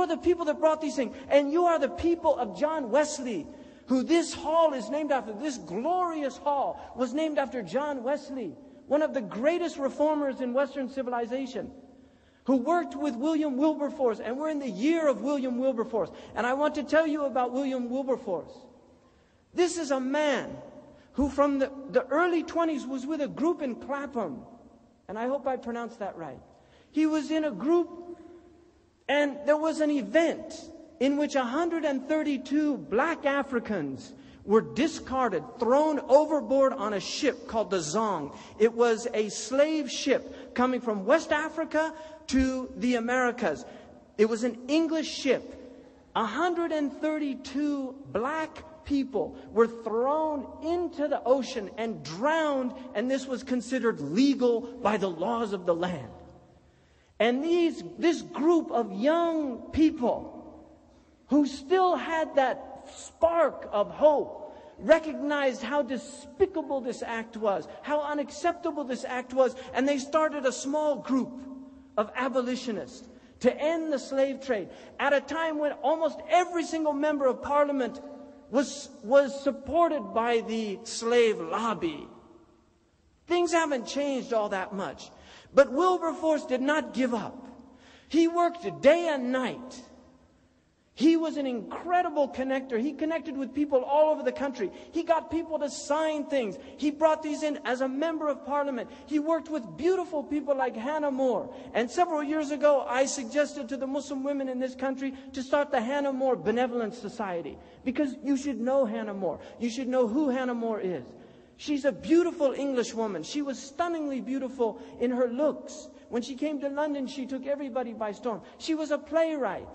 are the people that brought these things. And you are the people of John Wesley, who this hall is named after. This glorious hall was named after John Wesley, one of the greatest reformers in Western civilization, who worked with William Wilberforce. And we're in the year of William Wilberforce. And I want to tell you about William Wilberforce. This is a man who from the early 20s was with a group in Clapham. And I hope I pronounced that right. He was in a group, and there was an event in which 132 black Africans were discarded, thrown overboard on a ship called the Zong. It was a slave ship coming from West Africa to the Americas. It was an English ship. 132 black people were thrown into the ocean and drowned, and this was considered legal by the laws of the land. And this group of young people who still had that spark of hope recognized how despicable this act was, how unacceptable this act was, and they started a small group of abolitionists to end the slave trade at a time when almost every single member of parliament was supported by the slave lobby. Things haven't changed all that much. But Wilberforce did not give up. He worked day and night. He was an incredible connector. He connected with people all over the country. He got people to sign things. He brought these in as a member of parliament. He worked with beautiful people like Hannah More. And several years ago, I suggested to the Muslim women in this country to start the Hannah More Benevolence Society. Because you should know Hannah More. You should know who Hannah More is. She's a beautiful English woman. She was stunningly beautiful in her looks. When she came to London, she took everybody by storm. She was a playwright.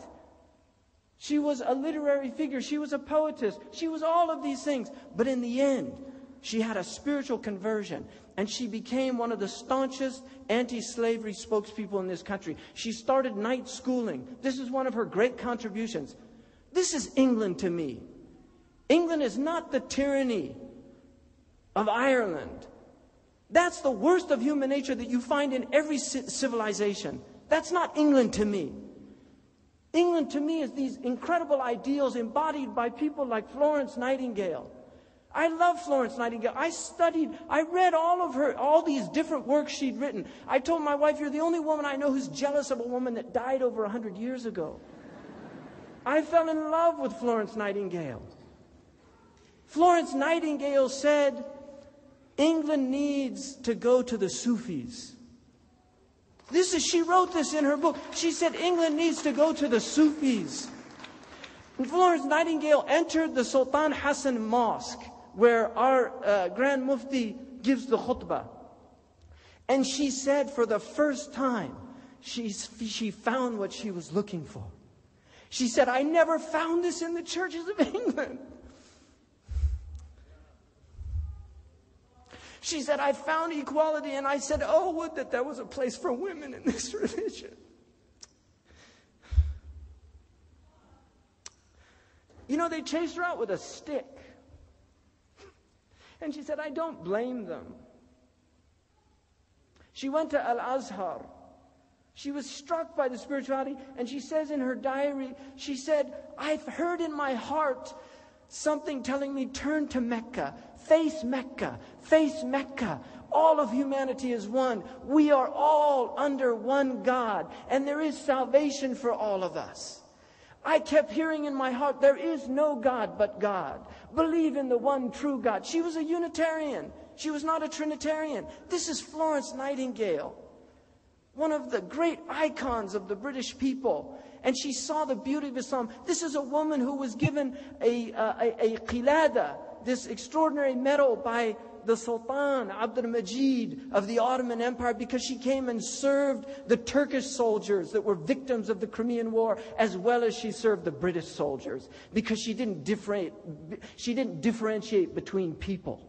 She was a literary figure. She was a poetess. She was all of these things. But in the end, she had a spiritual conversion. And she became one of the staunchest anti-slavery spokespeople in this country. She started night schooling. This is one of her great contributions. This is England to me. England is not the tyranny of Ireland. That's the worst of human nature that you find in every civilization. That's not England to me. England to me is these incredible ideals embodied by people like Florence Nightingale. I love Florence Nightingale. I read all these different works she'd written. I told my wife, you're the only woman I know who's jealous of a woman that died over 100 years ago. I fell in love with Florence Nightingale. Florence Nightingale said, England needs to go to the Sufis. She wrote this in her book. She said England needs to go to the Sufis. And Florence Nightingale entered the Sultan Hassan Mosque, where our Grand Mufti gives the khutbah. And she said for the first time, she found what she was looking for. She said, I never found this in the churches of England. She said, I found equality, and I said, oh, would that there was a place for women in this religion. You know, they chased her out with a stick. And she said, I don't blame them. She went to Al-Azhar. She was struck by the spirituality, and she says in her diary, she said, I've heard in my heart something telling me, turn to Mecca, face Mecca, face Mecca. All of humanity is one. We are all under one God, and there is salvation for all of us. I kept hearing in my heart, there is no God but God. Believe in the one true God. She was a Unitarian. She was not a Trinitarian. This is Florence Nightingale, one of the great icons of the British people. And she saw the beauty of Islam. This is a woman who was given a qilada, this extraordinary medal by the Sultan Abdul Majid of the Ottoman Empire, because she came and served the Turkish soldiers that were victims of the Crimean War, as well as she served the British soldiers, because she didn't differentiate between people.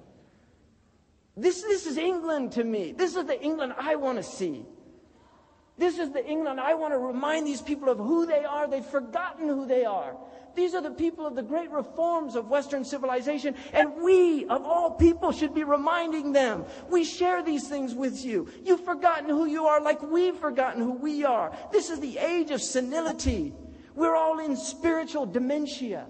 This is England to me. This is the England I want to see. This is the England I want to remind these people of who they are. They've forgotten who they are. These are the people of the great reforms of Western civilization, and we, of all people, should be reminding them. We share these things with you. You've forgotten who you are like we've forgotten who we are. This is the age of senility. We're all in spiritual dementia.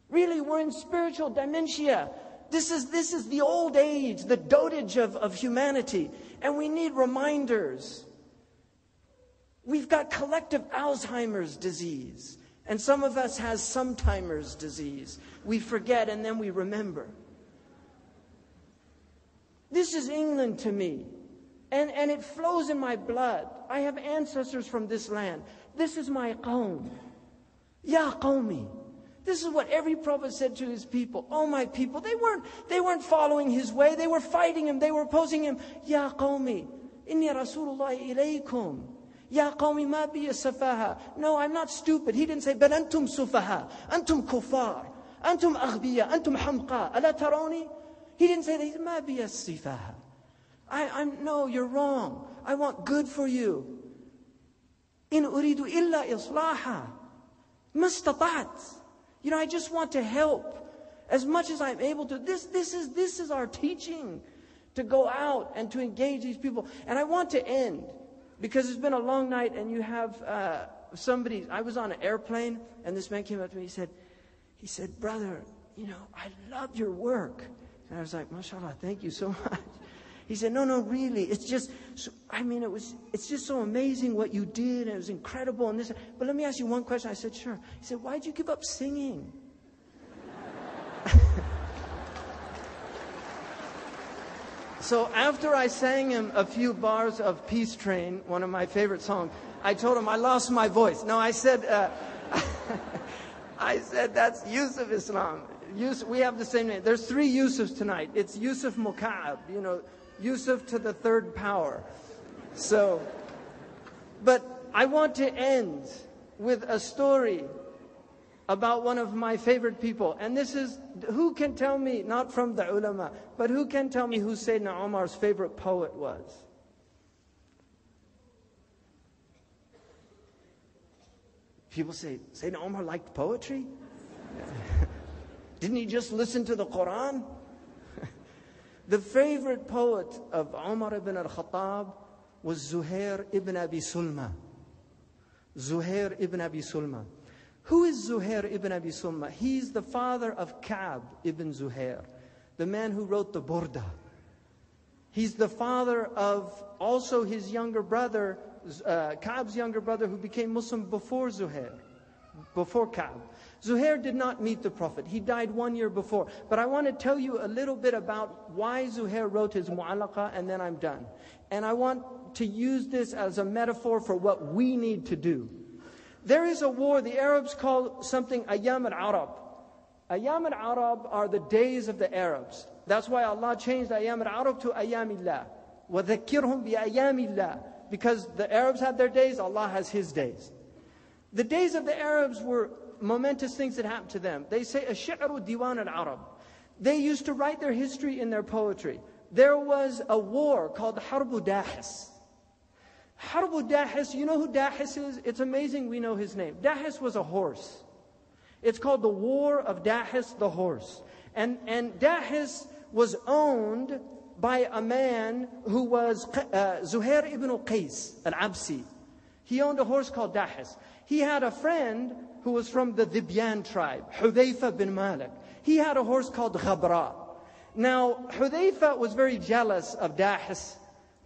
Really, we're in spiritual dementia. This is the old age, the dotage of humanity. And we need reminders. We've got collective Alzheimer's disease. And some of us has sometimer's disease. We forget and then we remember. This is England to me. And it flows in my blood. I have ancestors from this land. This is my qawm. Ya qawmi. This is what every prophet said to his people. Oh, my people. They weren't following his way. They were fighting him. They were opposing him. Ya qawmi. Inni Rasulullah ilaykum. Ya qawmi ma biya safaha. No, I'm not stupid. He didn't say, but antum sufaha. Antum kuffar. Antum aghbiya. Antum hamqa. Ala taroni. He didn't say that. He said, ma biya sifaha. No, you're wrong. I want good for you. In uridu illa islaha. Mastatat. I just want to help as much as I'm able to. This is our teaching, to go out and to engage these people. And I want to end, because it's been a long night, and you have somebody. I was on an airplane, and this man came up to me. He said, brother, I love your work. And I was like, mashallah, thank you so much. He said, no, really, it's just so amazing what you did, and it was incredible, and this. But let me ask you one question. I said, sure. He said, why'd you give up singing? So after I sang him a few bars of Peace Train, one of my favorite songs, I told him I lost my voice. No, I said, that's Yusuf Islam. We have the same name. There's 3 Yusufs tonight. It's Yusuf Muka'ab, Yusuf to the 3rd power. So, but I want to end with a story about one of my favorite people. And this is, who can tell me, not from the ulama, but who can tell me who Sayyidina Umar's favorite poet was? People say, Sayyidina Umar liked poetry? Didn't he just listen to the Quran? The favorite poet of Umar ibn al-Khattab was Zuhair ibn Abi Sulma. Zuhair ibn Abi Sulma. Who is Zuhair ibn Abi Sulma? He's the father of Ka'b ibn Zuhair, the man who wrote the Burda. He's the father of also his younger brother, Ka'b's younger brother, who became Muslim before Zuhair, before Ka'b. Zuhair did not meet the Prophet. He died 1 year before. But I want to tell you a little bit about why Zuhair wrote his Mu'alaqa, and then I'm done. And I want to use this as a metaphor for what we need to do. There is a war, the Arabs call something Ayyam al-Arab. Ayyam al-Arab are the days of the Arabs. That's why Allah changed Ayyam al-Arab to Ayyamillah. وَذَكِّرْهُمْ بِأَيَّامِ Because the Arabs had their days, Allah has His days. The days of the Arabs were momentous things that happened to them. They say, Ash-shi'ru diwan al-Arab. They used to write their history in their poetry. There was a war called Harbu Dahis. Harbu Dahis, you know who Dahis is? It's amazing we know his name. Dahis was a horse. It's called the War of Dahis the horse. And Dahis was owned by a man who was Zuhair ibn Qais al-Absi. He owned a horse called Dahis. He had a friend who was from the Dhibyan tribe, Hudayfa bin Malik. He had a horse called Ghabra. Now, Hudayfa was very jealous of Dahis,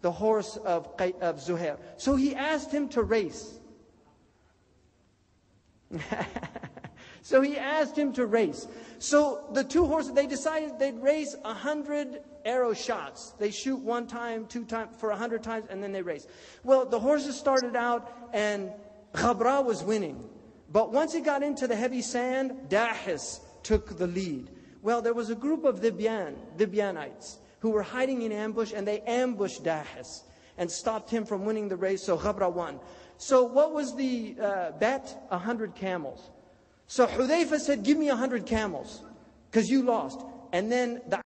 the horse of Zuhair. So he asked him to race. So he asked him to race. So the 2 horses, they decided they'd race 100 arrow shots. They shoot 1 time, 2 times, for 100 times, and then they race. Well, the horses started out, and Ghabra was winning. But once it got into the heavy sand, Dahis took the lead. Well, there was a group of Dhibyanites who were hiding in ambush, and they ambushed Dahis and stopped him from winning the race, so Ghabra won. So what was the bet? 100 camels. So Hudayfa said, give me 100 camels, because you lost. And then the